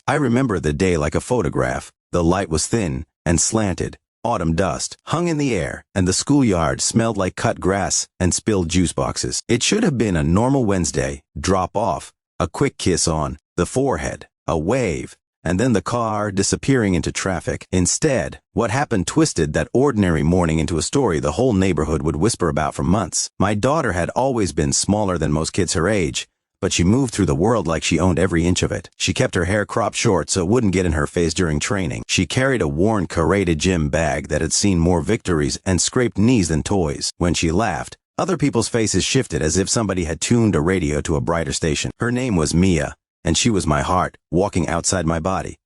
I remember the day like a photograph. The light was thin and slanted. Autumn dust hung in the air, and the schoolyard smelled like cut grass and spilled juice boxes. It should have been a normal Wednesday. Drop off, a quick kiss on the forehead, a wave, and then the car disappearing into traffic. Instead, what happened twisted that ordinary morning into a story the whole neighborhood would whisper about for months. My daughter had always been smaller than most kids her age, but she moved through the world like she owned every inch of it. She kept her hair cropped short so it wouldn't get in her face during training. She carried a worn Karate gym bag that had seen more victories and scraped knees than toys. When she laughed, other people's faces shifted as if somebody had tuned a radio to a brighter station. Her name was Mia, and she was my heart, walking outside my body.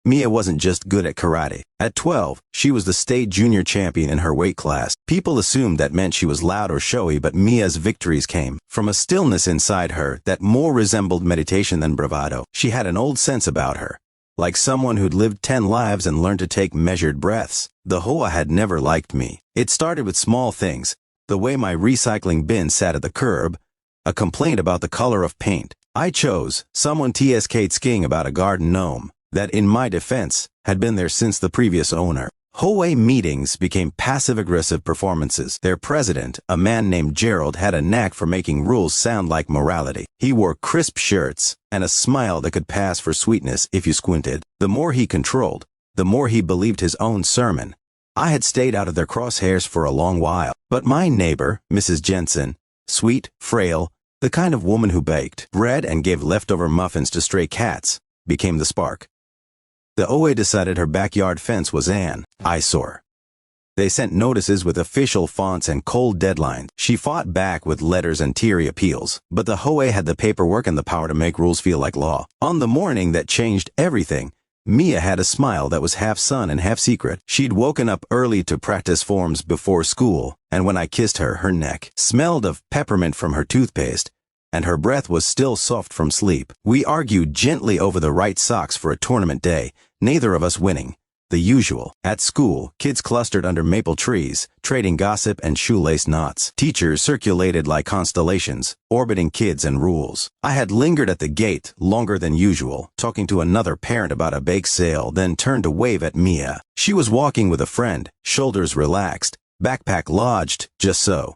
Mia wasn't just good at karate. At 12, she was the state junior champion in her weight class. People assumed that meant she was loud or showy, but Mia's victories came from a stillness inside her that more resembled meditation than bravado. She had an old sense about her, like someone who'd lived 10 lives and learned to take measured breaths. The HOA had never liked me. It started with small things, the way my recycling bin sat at the curb, a complaint about the color of paint. I chose someone TSK'd skiing about a garden gnome that, in my defense, had been there since the previous owner. HOA meetings became passive-aggressive performances. Their president, a man named Gerald, had a knack for making rules sound like morality. He wore crisp shirts and a smile that could pass for sweetness if you squinted. The more he controlled, the more he believed his own sermon. I had stayed out of their crosshairs for a long while, but my neighbor, Mrs. Jensen, sweet, frail, the kind of woman who baked bread and gave leftover muffins to stray cats, became the spark. The OA decided her backyard fence was an eyesore. They sent notices with official fonts and cold deadlines. She fought back with letters and teary appeals, but the HOA had the paperwork and the power to make rules feel like law. On the morning that changed everything, Mia had a smile that was half sun and half secret. She'd woken up early to practice forms before school, and when I kissed her, her neck smelled of peppermint from her toothpaste, and her breath was still soft from sleep. We argued gently over the right socks for a tournament day, neither of us winning. The usual. At school, kids clustered under maple trees, trading gossip and shoelace knots. Teachers circulated like constellations, orbiting kids and rules. I had lingered at the gate longer than usual, talking to another parent about a bake sale, then turned to wave at Mia. She was walking with a friend, shoulders relaxed, backpack lodged, just so.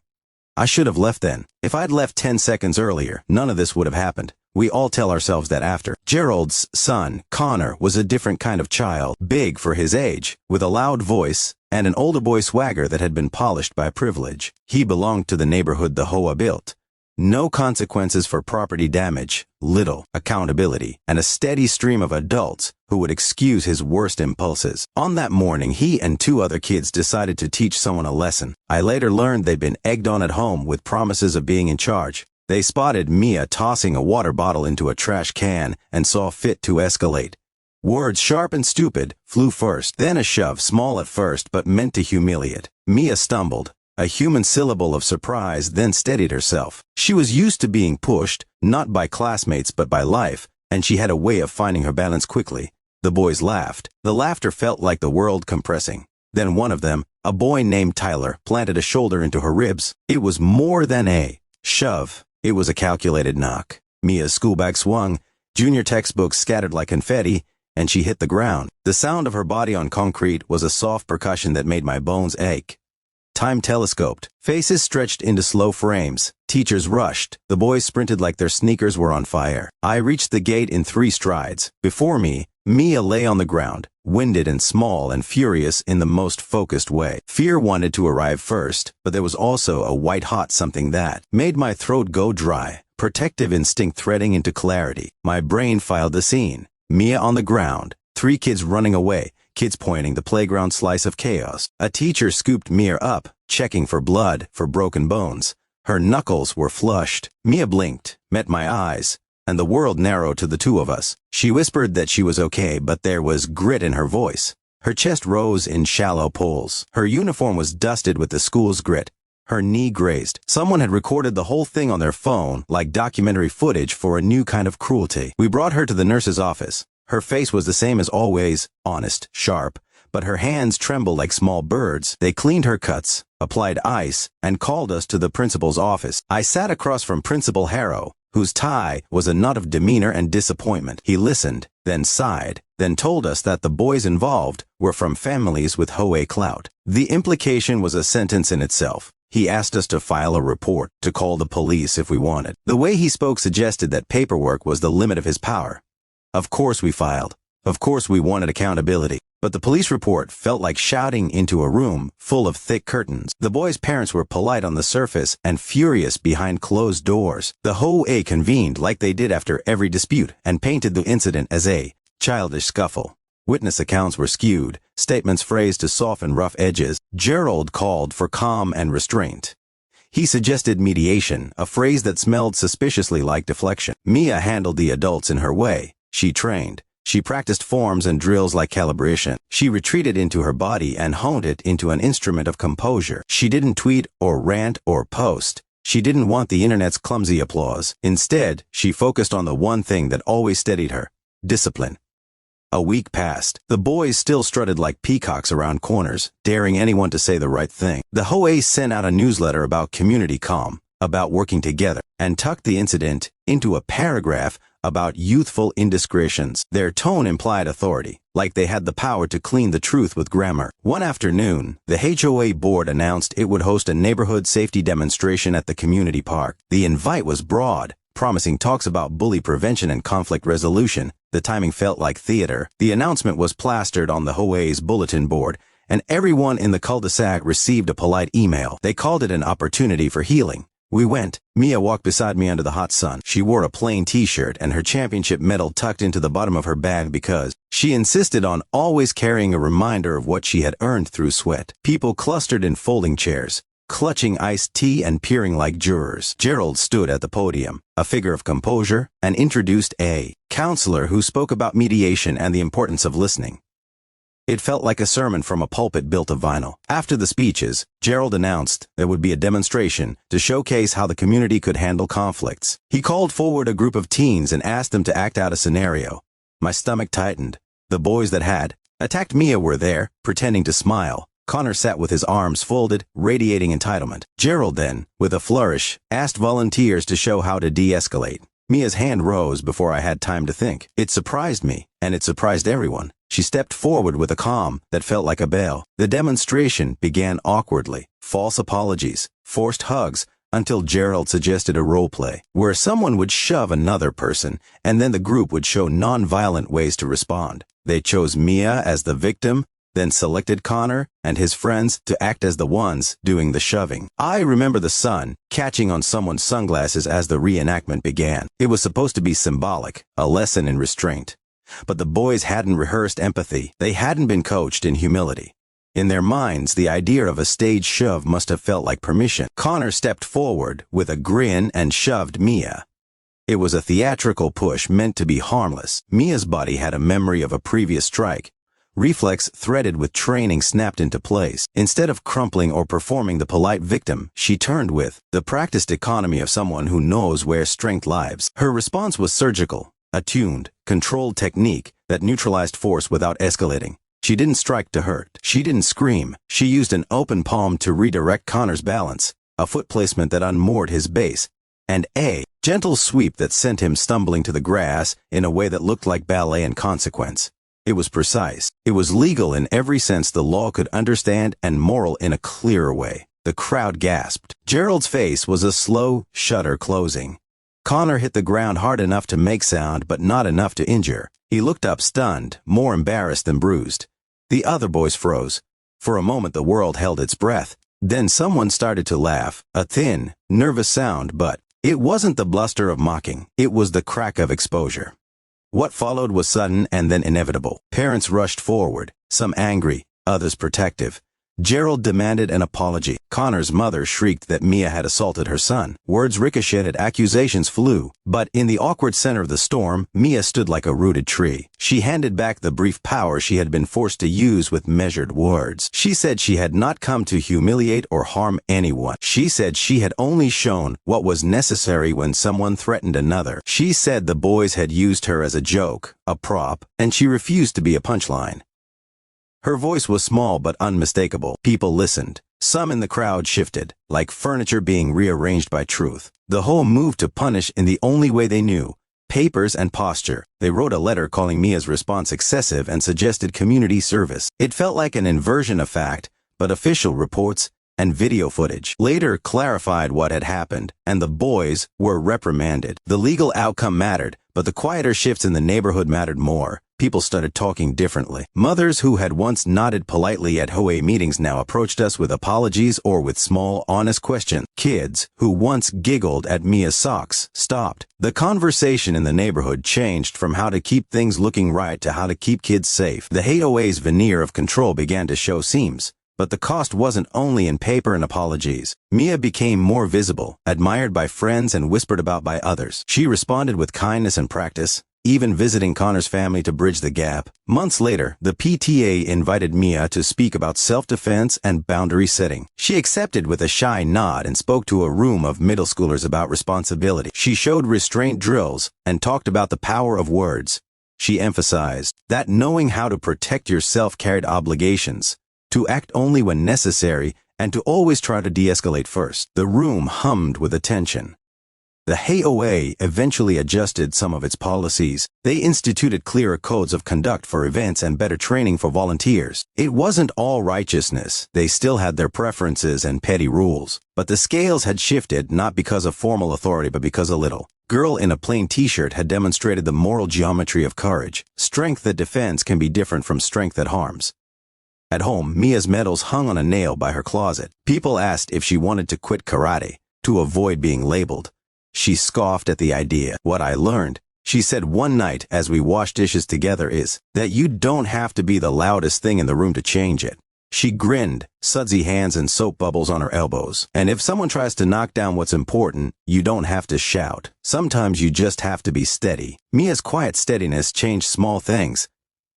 I should have left then. If I'd left 10 seconds earlier, none of this would have happened. We all tell ourselves that after. Gerald's son, Connor, was a different kind of child, big for his age, with a loud voice, and an older boy swagger that had been polished by privilege. He belonged to the neighborhood the HOA built. No consequences for property damage, little accountability, and a steady stream of adults who would excuse his worst impulses. On that morning, he and 2 other kids decided to teach someone a lesson. I later learned they'd been egged on at home with promises of being in charge. They spotted Mia tossing a water bottle into a trash can and saw fit to escalate. Words sharp and stupid flew first, then a shove, small at first but meant to humiliate. Mia stumbled, a human syllable of surprise, then steadied herself. She was used to being pushed, not by classmates but by life, and she had a way of finding her balance quickly. The boys laughed. The laughter felt like the world compressing. Then one of them, a boy named Tyler, planted a shoulder into her ribs. It was more than a shove. It was a calculated knock. Mia's schoolbag swung, junior textbooks scattered like confetti, and she hit the ground. The sound of her body on concrete was a soft percussion that made my bones ache. Time telescoped. Faces stretched into slow frames. Teachers rushed. The boys sprinted like their sneakers were on fire. I reached the gate in 3 strides. Before me, Mia lay on the ground, winded and small and furious in the most focused way. Fear wanted to arrive first, but there was also a white-hot something that made my throat go dry, protective instinct threading into clarity. My brain filed the scene. Mia on the ground, 3 kids running away, kids pointing, the playground slice of chaos. A teacher scooped Mia up, checking for blood, for broken bones. Her knuckles were flushed. Mia blinked, met my eyes, and the world narrowed to the 2 of us. She whispered that she was okay, but there was grit in her voice. Her chest rose in shallow pulls. Her uniform was dusted with the school's grit. Her knee grazed. Someone had recorded the whole thing on their phone, like documentary footage for a new kind of cruelty. We brought her to the nurse's office. Her face was the same as always, honest, sharp, but her hands trembled like small birds. They cleaned her cuts, applied ice, and called us to the principal's office. I sat across from Principal Harrow, whose tie was a knot of demeanor and disappointment. He listened, then sighed, then told us that the boys involved were from families with HOA clout. The implication was a sentence in itself. He asked us to file a report, to call the police if we wanted. The way he spoke suggested that paperwork was the limit of his power. Of course we filed. Of course we wanted accountability. But the police report felt like shouting into a room full of thick curtains. The boys' parents were polite on the surface and furious behind closed doors. The HOA convened like they did after every dispute and painted the incident as a childish scuffle. Witness accounts were skewed, statements phrased to soften rough edges. Gerald called for calm and restraint. He suggested mediation, a phrase that smelled suspiciously like deflection. Mia handled the adults in her way. She trained. She practiced forms and drills like calibration. She retreated into her body and honed it into an instrument of composure. She didn't tweet or rant or post. She didn't want the internet's clumsy applause. Instead, she focused on the one thing that always steadied her: discipline. A week passed. The boys still strutted like peacocks around corners, daring anyone to say the right thing. The HOA sent out a newsletter about community calm, about working together, and tucked the incident into a paragraph about youthful indiscretions. Their tone implied authority, like they had the power to clean the truth with grammar. One afternoon, the HOA board announced it would host a neighborhood safety demonstration at the community park. The invite was broad, promising talks about bully prevention and conflict resolution. The timing felt like theater. The announcement was plastered on the HOA's bulletin board, and everyone in the cul-de-sac received a polite email. They called it an opportunity for healing. We went. Mia walked beside me under the hot sun. She wore a plain t-shirt and her championship medal tucked into the bottom of her bag because she insisted on always carrying a reminder of what she had earned through sweat. People clustered in folding chairs, clutching iced tea and peering like jurors. Gerald stood at the podium, a figure of composure, and introduced a counselor who spoke about mediation and the importance of listening. It felt like a sermon from a pulpit built of vinyl. After the speeches, Gerald announced there would be a demonstration to showcase how the community could handle conflicts. He called forward a group of teens and asked them to act out a scenario. My stomach tightened. The boys that had attacked Mia were there, pretending to smile. Connor sat with his arms folded, radiating entitlement. Gerald then, with a flourish, asked volunteers to show how to de-escalate. Mia's hand rose before I had time to think. It surprised me, and it surprised everyone. She stepped forward with a calm that felt like a bell. The demonstration began awkwardly. False apologies, forced hugs, until Gerald suggested a role play, where someone would shove another person, and then the group would show non-violent ways to respond. They chose Mia as the victim, then selected Connor and his friends to act as the ones doing the shoving. I remember the sun catching on someone's sunglasses as the reenactment began. It was supposed to be symbolic, a lesson in restraint. But the boys hadn't rehearsed empathy. They hadn't been coached in humility. In their minds, the idea of a stage shove must have felt like permission. Connor stepped forward with a grin and shoved Mia. It was a theatrical push meant to be harmless. Mia's body had a memory of a previous strike. Reflex threaded with training snapped into place. Instead of crumpling or performing the polite victim, she turned with the practiced economy of someone who knows where strength lies. Her response was surgical. A tuned, controlled technique that neutralized force without escalating. She didn't strike to hurt. She didn't scream. She used an open palm to redirect Connor's balance, a foot placement that unmoored his base, and a gentle sweep that sent him stumbling to the grass in a way that looked like ballet and consequence. It was precise. It was legal in every sense the law could understand and moral in a clearer way. The crowd gasped. Gerald's face was a slow shutter closing. Connor hit the ground hard enough to make sound, but not enough to injure. He looked up stunned, more embarrassed than bruised. The other boys froze. For a moment the world held its breath. Then someone started to laugh, a thin, nervous sound, but it wasn't the bluster of mocking. It was the crack of exposure. What followed was sudden and then inevitable. Parents rushed forward, some angry, others protective. Gerald demanded an apology. Connor's mother shrieked that Mia had assaulted her son. Words ricocheted, accusations flew. But in the awkward center of the storm, Mia stood like a rooted tree. She handed back the brief power she had been forced to use with measured words. She said she had not come to humiliate or harm anyone. She said she had only shown what was necessary when someone threatened another. She said the boys had used her as a joke, a prop, and she refused to be a punchline. Her voice was small but unmistakable. People listened. Some in the crowd shifted, like furniture being rearranged by truth. The whole moved to punish in the only way they knew: papers and posture. They wrote a letter calling Mia's response excessive and suggested community service. It felt like an inversion of fact, but official reports and video footage later clarified what had happened, and the boys were reprimanded. The legal outcome mattered, but the quieter shifts in the neighborhood mattered more. People started talking differently. Mothers who had once nodded politely at HOA meetings now approached us with apologies or with small, honest questions. Kids who once giggled at Mia's socks stopped. The conversation in the neighborhood changed from how to keep things looking right to how to keep kids safe. The HOA's veneer of control began to show seams. But the cost wasn't only in paper and apologies. Mia became more visible, admired by friends and whispered about by others. She responded with kindness and practice, even visiting Connor's family to bridge the gap. Months later, the PTA invited Mia to speak about self-defense and boundary setting. She accepted with a shy nod and spoke to a room of middle schoolers about responsibility. She showed restraint drills and talked about the power of words. She emphasized that knowing how to protect yourself carried obligations, to act only when necessary, and to always try to de-escalate first. The room hummed with attention. The HOA eventually adjusted some of its policies. They instituted clearer codes of conduct for events and better training for volunteers. It wasn't all righteousness. They still had their preferences and petty rules. But the scales had shifted, not because of formal authority but because a little girl in a plain t-shirt had demonstrated the moral geometry of courage. Strength that defends can be different from strength that harms. At home, Mia's medals hung on a nail by her closet. People asked if she wanted to quit karate, to avoid being labeled. She scoffed at the idea. What I learned, she said one night as we washed dishes together, is that you don't have to be the loudest thing in the room to change it. She grinned, sudsy hands and soap bubbles on her elbows. And if someone tries to knock down what's important, you don't have to shout. Sometimes you just have to be steady. Mia's quiet steadiness changed small things.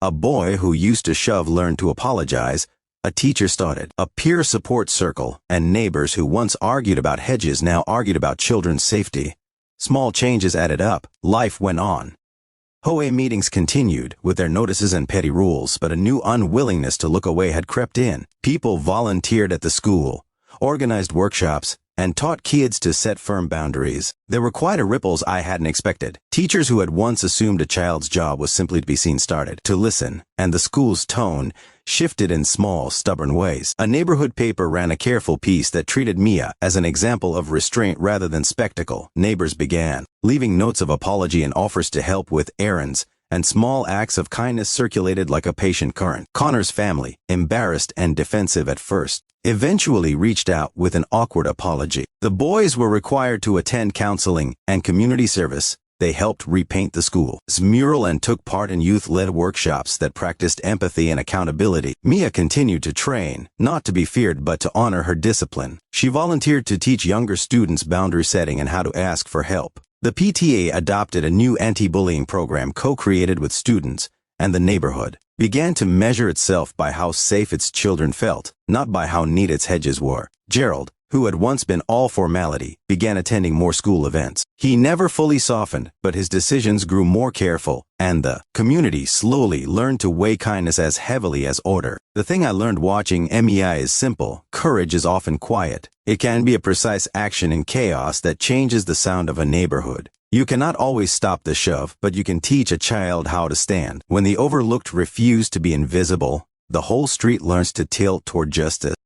A boy who used to shove learned to apologize. A teacher started a peer support circle, and neighbors who once argued about hedges now argued about children's safety. Small changes added up. Life went on. HOA meetings continued, with their notices and petty rules, but a new unwillingness to look away had crept in. People volunteered at the school, organized workshops, and taught kids to set firm boundaries. There were quite a ripples I hadn't expected. Teachers who had once assumed a child's job was simply to be seen started to listen, and the school's tone shifted in small, stubborn ways. A neighborhood paper ran a careful piece that treated Mia as an example of restraint rather than spectacle. Neighbors began leaving notes of apology and offers to help with errands, and small acts of kindness circulated like a patient current. Connor's family, embarrassed and defensive at first, eventually reached out with an awkward apology. The boys were required to attend counseling and community service. They helped repaint the school's mural and took part in youth-led workshops that practiced empathy and accountability. Mia continued to train, not to be feared but to honor her discipline. She volunteered to teach younger students boundary setting and how to ask for help. The PTA adopted a new anti-bullying program co-created with students, and the neighborhood began to measure itself by how safe its children felt, not by how neat its hedges were. Gerald, who had once been all formality, began attending more school events. He never fully softened, but his decisions grew more careful, and the community slowly learned to weigh kindness as heavily as order. The thing I learned watching MEI is simple. Courage is often quiet. It can be a precise action in chaos that changes the sound of a neighborhood. You cannot always stop the shove, but you can teach a child how to stand. When the overlooked refuse to be invisible, the whole street learns to tilt toward justice.